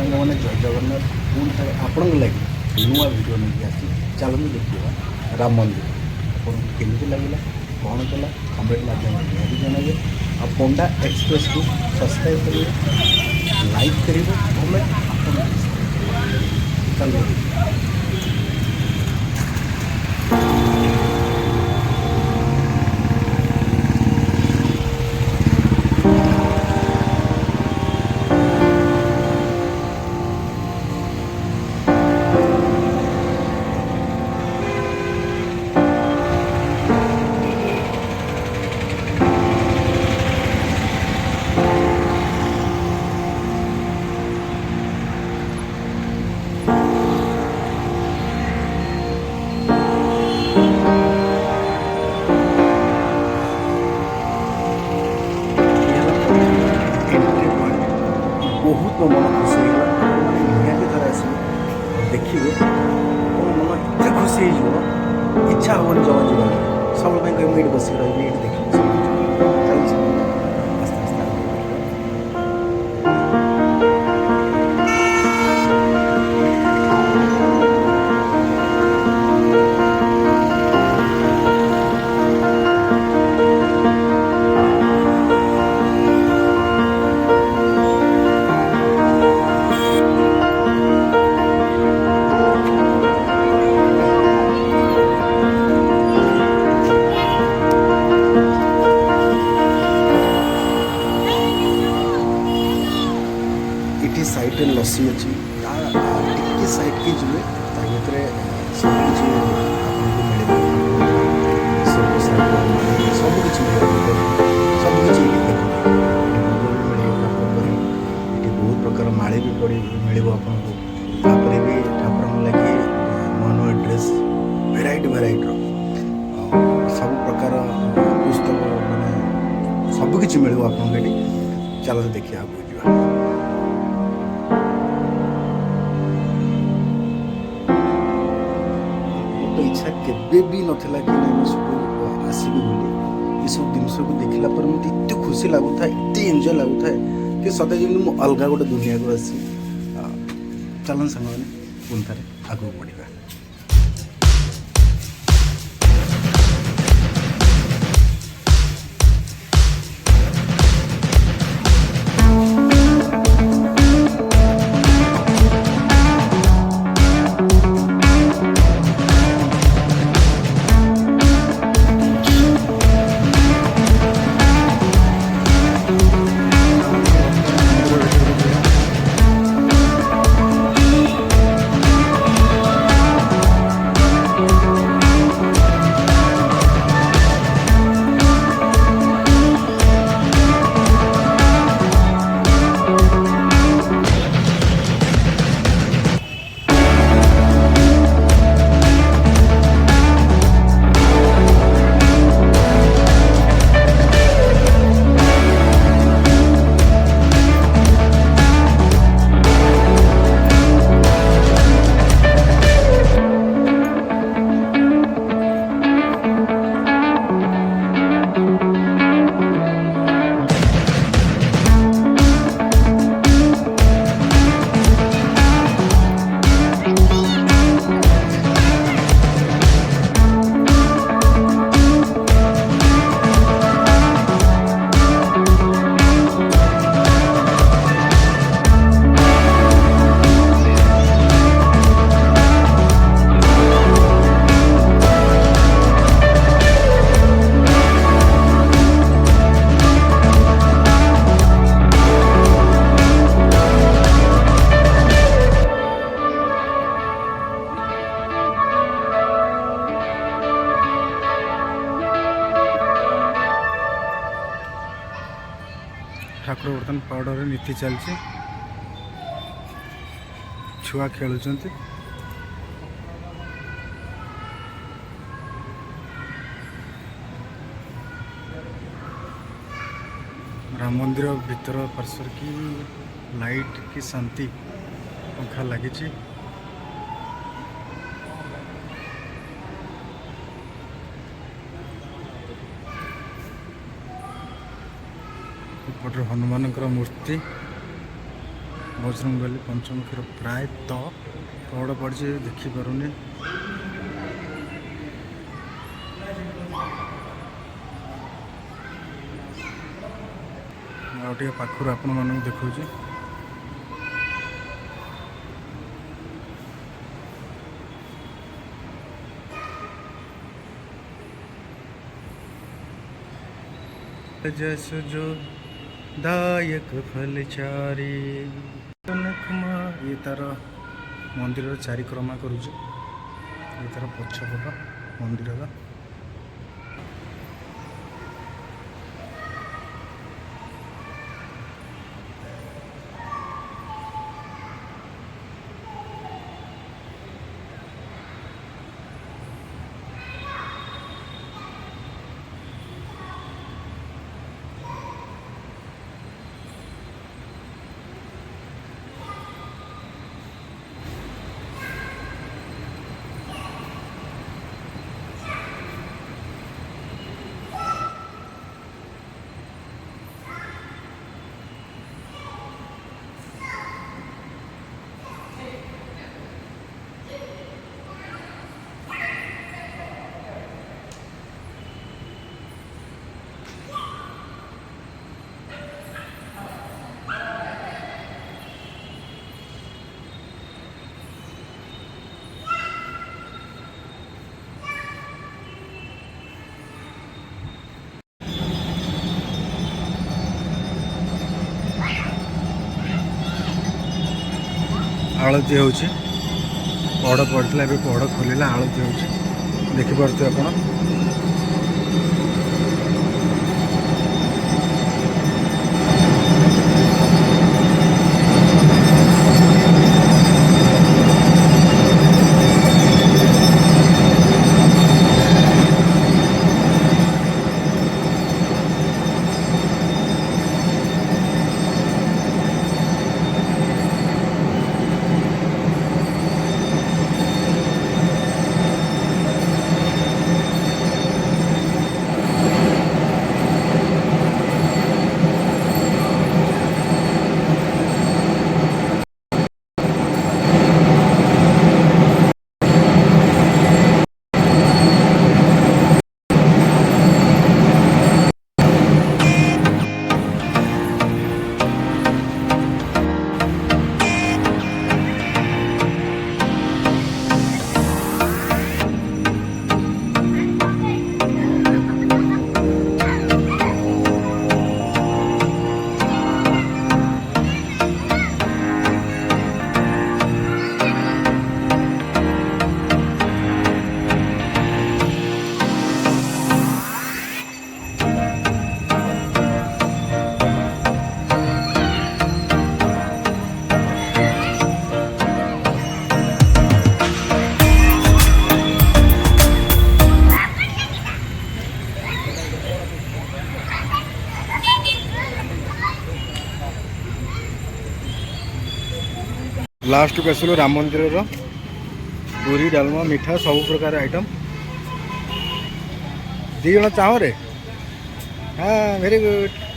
सांग मैंने जय जगन्नाथ पुणी थे आपण लगे नुआ भिड नहीं आसी चलते देखा राम मंदिर आपको केमी लगे कौन कला कमेंट माध्यम निहाती जनाइए आ पंडा एक्सप्रेस को सब्सक्राइब करेंगे लाइक करेंगे कमेंट आप चलिए बहुत मो मन खुशी होगा मैंने निहाती थर आस देखिए मन एत खुशी हो इच्छा हेनी जमा जावा सब कह ये बस रही ये देखिए आस्ते आस्ते इटी साइड लस्सी अच्छी टी साइड की जी भितर सब किसी आपको मिले सब सबकि सबकि देखते बहुत प्रकार माड़ी भी पड़ी मिले आपको तापर भी ठाकुर लगे नुआ नुआ ड्रेस भेराइट सब प्रकार पुस्तक मैंने सबकि मिले आपको चलते देखिए आगे जा इच्छा केबे भी नथिला कि नहीं सब आसबि बोली ये सब जिनस को देखला पर मत इतने खुशी लगुता है इतने एंजॉय लगुता है कि सदा जमी मु अलग गोटे दुनिया को आसी चलन सांग मैंने पुणी थे आगे बढ़ा ठाकुर बर्तन पाउडर नीति चलती छुआ खेलुंट राम मंदिर भीतर पार्श्व की लाइट की शांति पंखा लगी पटर हनुमान मूर्ति बजरंगबली पंचमुखीर प्रायतः पहड़ पड़ी देखिपारे आगे पाखर आपण मानक देखा जस जो दायक फलचारी ये तार मंदिर चारिक्रमा करुचे ये तार पछपट मंदिर आलती हो पहड़ पड़ता है पहड़ खोल आलती हो देखिपे आप लास्ट को आसलु राम मंदिर पूरी डालमा मिठा सब प्रकार आइटम दी जन चाह रे हाँ वेरी गुड।